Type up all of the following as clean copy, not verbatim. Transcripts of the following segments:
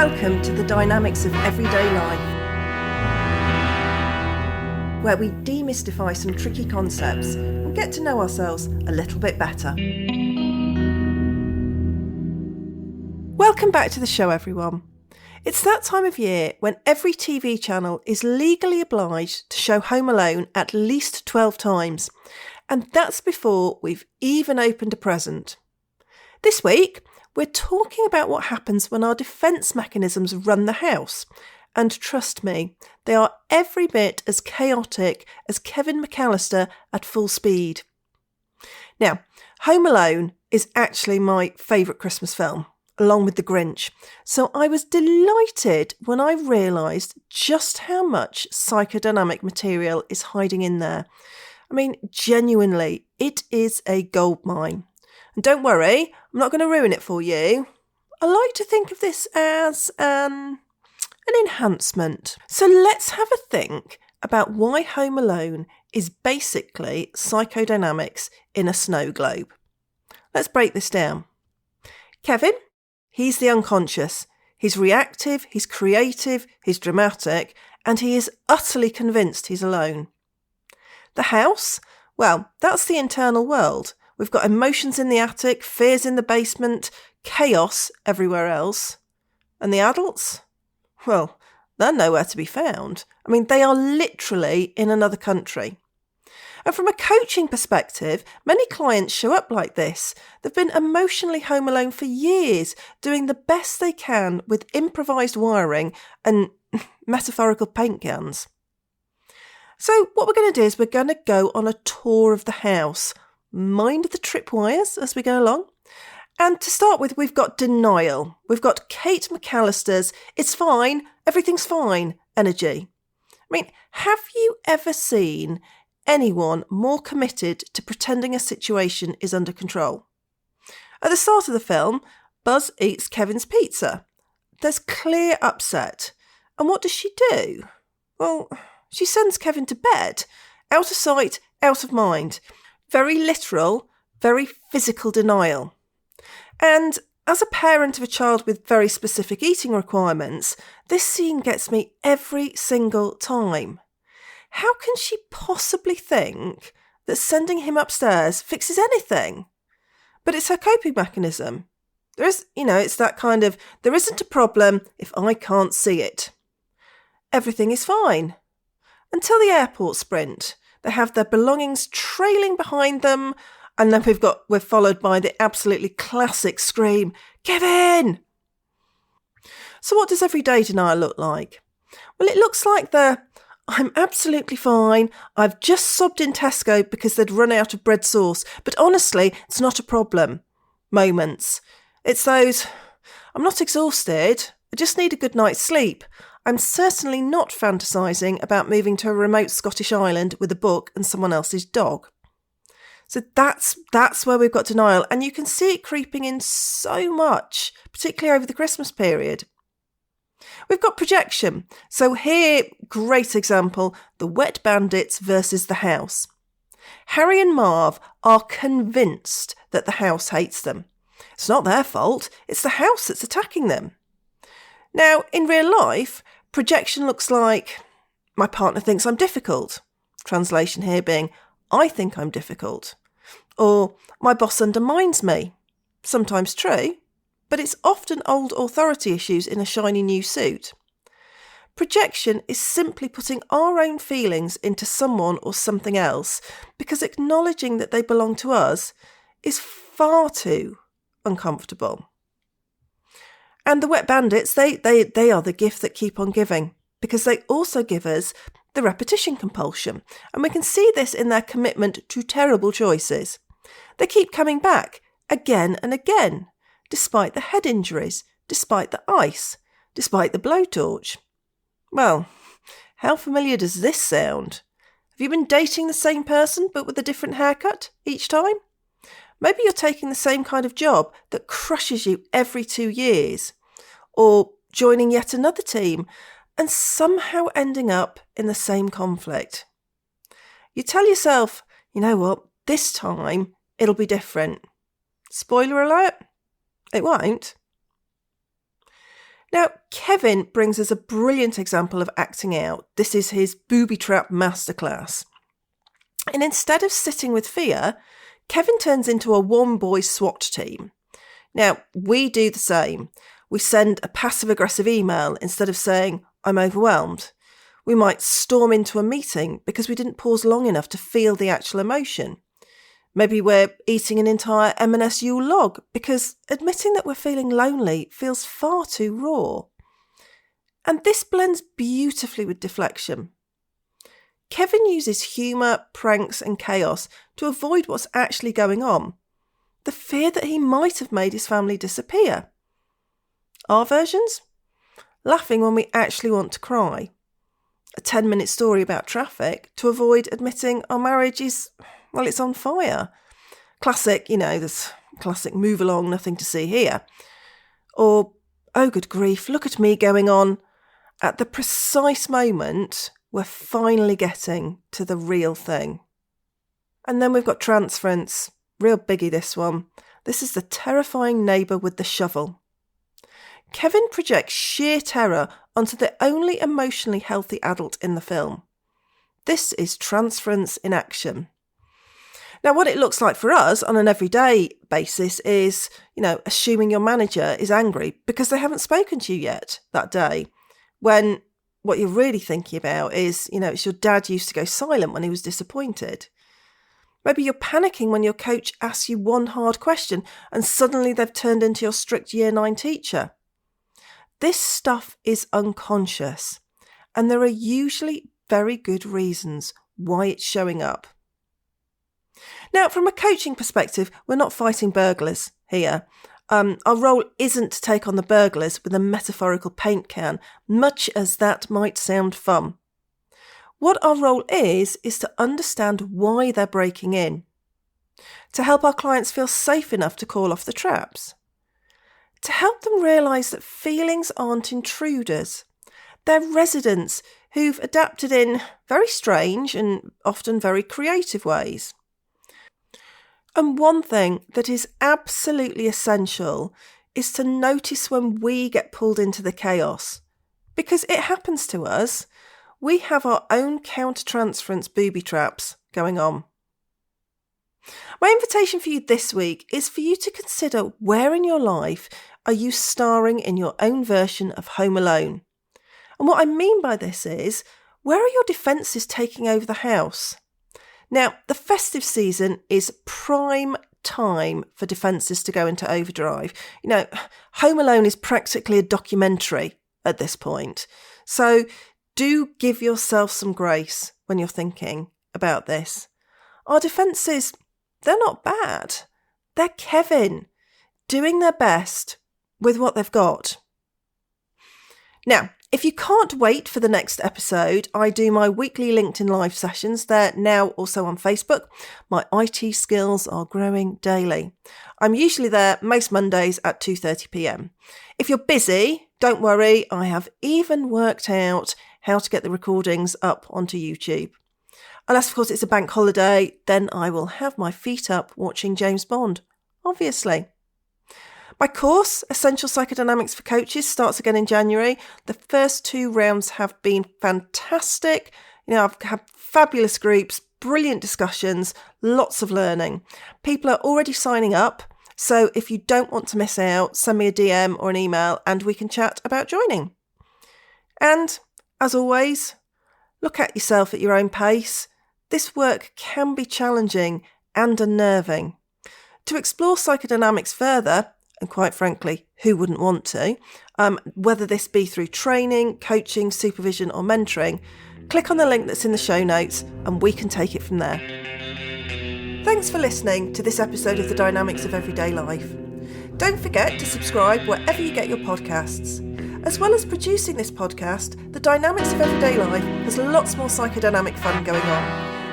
Welcome to the Dynamics of Everyday Life, where we demystify some tricky concepts and get to know ourselves a little bit better. Welcome back to the show, everyone. It's that time of year when every TV channel is legally obliged to show Home Alone at least 12 times, and that's before we've even opened a present. This week, we're talking about what happens when our defence mechanisms run the house. And trust me, they are every bit as chaotic as Kevin McCallister at full speed. Now, Home Alone is actually my favourite Christmas film, along with The Grinch. So I was delighted when I realised just how much psychodynamic material is hiding in there. I mean, genuinely, it is a goldmine. And don't worry, I'm not going to ruin it for you. I like to think of this as an enhancement. So let's have a think about why Home Alone is basically psychodynamics in a snow globe. Let's break this down. Kevin, he's the unconscious. He's reactive, he's creative, he's dramatic, and he is utterly convinced he's alone. The house? Well, that's the internal world. We've got emotions in the attic, fears in the basement, chaos everywhere else. And the adults? Well, they're nowhere to be found. I mean, they are literally in another country. And from a coaching perspective, many clients show up like this. They've been emotionally home alone for years, doing the best they can with improvised wiring and metaphorical paint cans. So what we're going to do is we're going to go on a tour of the house. Mind the tripwires as we go along. And to start with, we've got denial. We've got Kate McCallister's "it's fine, everything's fine" energy. I mean, have you ever seen anyone more committed to pretending a situation is under control? At the start of the film, Buzz eats Kevin's pizza. There's clear upset. And what does she do? Well, she sends Kevin to bed. Out of sight, out of mind. Very literal, very physical denial. And as a parent of a child with very specific eating requirements, this scene gets me every single time. How can she possibly think that sending him upstairs fixes anything? But it's her coping mechanism. It's that kind of, there isn't a problem if I can't see it. Everything is fine. Until the airport sprint. They have their belongings trailing behind them, and then we're followed by the absolutely classic scream, "Kevin!" So what does everyday denial look like? Well, it looks like "I'm absolutely fine, I've just sobbed in Tesco because they'd run out of bread sauce, but honestly, it's not a problem" moments. It's those, "I'm not exhausted, I just need a good night's sleep. I'm certainly not fantasising about moving to a remote Scottish island with a book and someone else's dog." So that's where we've got denial, and you can see it creeping in so much, particularly over the Christmas period. We've got projection. So here, great example, the Wet Bandits versus the house. Harry and Marv are convinced that the house hates them. It's not their fault, it's the house that's attacking them. Now, in real life, projection looks like, "My partner thinks I'm difficult." Translation here being, "I think I'm difficult." Or, "My boss undermines me." Sometimes true, but it's often old authority issues in a shiny new suit. Projection is simply putting our own feelings into someone or something else because acknowledging that they belong to us is far too uncomfortable. And the Wet Bandits, they are the gift that keep on giving because they also give us the repetition compulsion. And we can see this in their commitment to terrible choices. They keep coming back again and again, despite the head injuries, despite the ice, despite the blowtorch. Well, how familiar does this sound? Have you been dating the same person but with a different haircut each time? Maybe you're taking the same kind of job that crushes you every 2 years, or joining yet another team and somehow ending up in the same conflict. You tell yourself, "You know what, this time it'll be different." Spoiler alert, it won't. Now, Kevin brings us a brilliant example of acting out. This is his booby trap masterclass. And instead of sitting with fear, Kevin turns into a one-boy SWAT team. Now, we do the same. We send a passive-aggressive email instead of saying, I'm overwhelmed. We might storm into a meeting because we didn't pause long enough to feel the actual emotion. Maybe we're eating an entire M&S Yule log because admitting that we're feeling lonely feels far too raw. And this blends beautifully with deflection. Kevin uses humour, pranks and chaos to avoid what's actually going on. The fear that he might have made his family disappear. Our versions? Laughing when we actually want to cry. A 10-minute story about traffic to avoid admitting our marriage is, well, it's on fire. Classic, this classic move along, nothing to see here. Or, oh good grief, look at me going on. At the precise moment, we're finally getting to the real thing. And then we've got Transference. Real biggie, this one. This is the terrifying neighbour with the shovel. Kevin projects sheer terror onto the only emotionally healthy adult in the film. This is Transference in action. Now, what it looks like for us on an everyday basis is, assuming your manager is angry because they haven't spoken to you yet that day, when what you're really thinking about is, it's your dad used to go silent when he was disappointed. Maybe you're panicking when your coach asks you one hard question and suddenly they've turned into your strict Year 9 teacher. This stuff is unconscious, and there are usually very good reasons why it's showing up. Now, from a coaching perspective, we're not fighting burglars here. Our role isn't to take on the burglars with a metaphorical paint can, much as that might sound fun. What our role is to understand why they're breaking in, to help our clients feel safe enough to call off the traps, to help them realise that feelings aren't intruders. They're residents who've adapted in very strange and often very creative ways. And one thing that is absolutely essential is to notice when we get pulled into the chaos, because it happens to us. We have our own counter-transference booby traps going on. My invitation for you this week is for you to consider where in your life are you starring in your own version of Home Alone. And what I mean by this is, where are your defences taking over the house? Now, the festive season is prime time for defences to go into overdrive. Home Alone is practically a documentary at this point. So do give yourself some grace when you're thinking about this. Our defences, they're not bad. They're Kevin, doing their best with what they've got. Now, if you can't wait for the next episode, I do my weekly LinkedIn Live sessions. They're now also on Facebook. My IT skills are growing daily. I'm usually there most Mondays at 2:30 p.m. If you're busy, don't worry. I have even worked out how to get the recordings up onto YouTube. Unless, of course, it's a bank holiday, then I will have my feet up watching James Bond, obviously. My course, Essential Psychodynamics for Coaches, starts again in January. The first 2 rounds have been fantastic. I've had fabulous groups, brilliant discussions, lots of learning. People are already signing up. So if you don't want to miss out, send me a DM or an email and we can chat about joining. And as always, look at yourself at your own pace. This work can be challenging and unnerving. To explore psychodynamics further, and quite frankly, who wouldn't want to, whether this be through training, coaching, supervision or mentoring, click on the link that's in the show notes and we can take it from there. Thanks for listening to this episode of The Dynamics of Everyday Life. Don't forget to subscribe wherever you get your podcasts. As well as producing this podcast, The Dynamics of Everyday Life has lots more psychodynamic fun going on,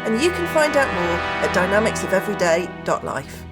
and you can find out more at dynamicsofeveryday.life.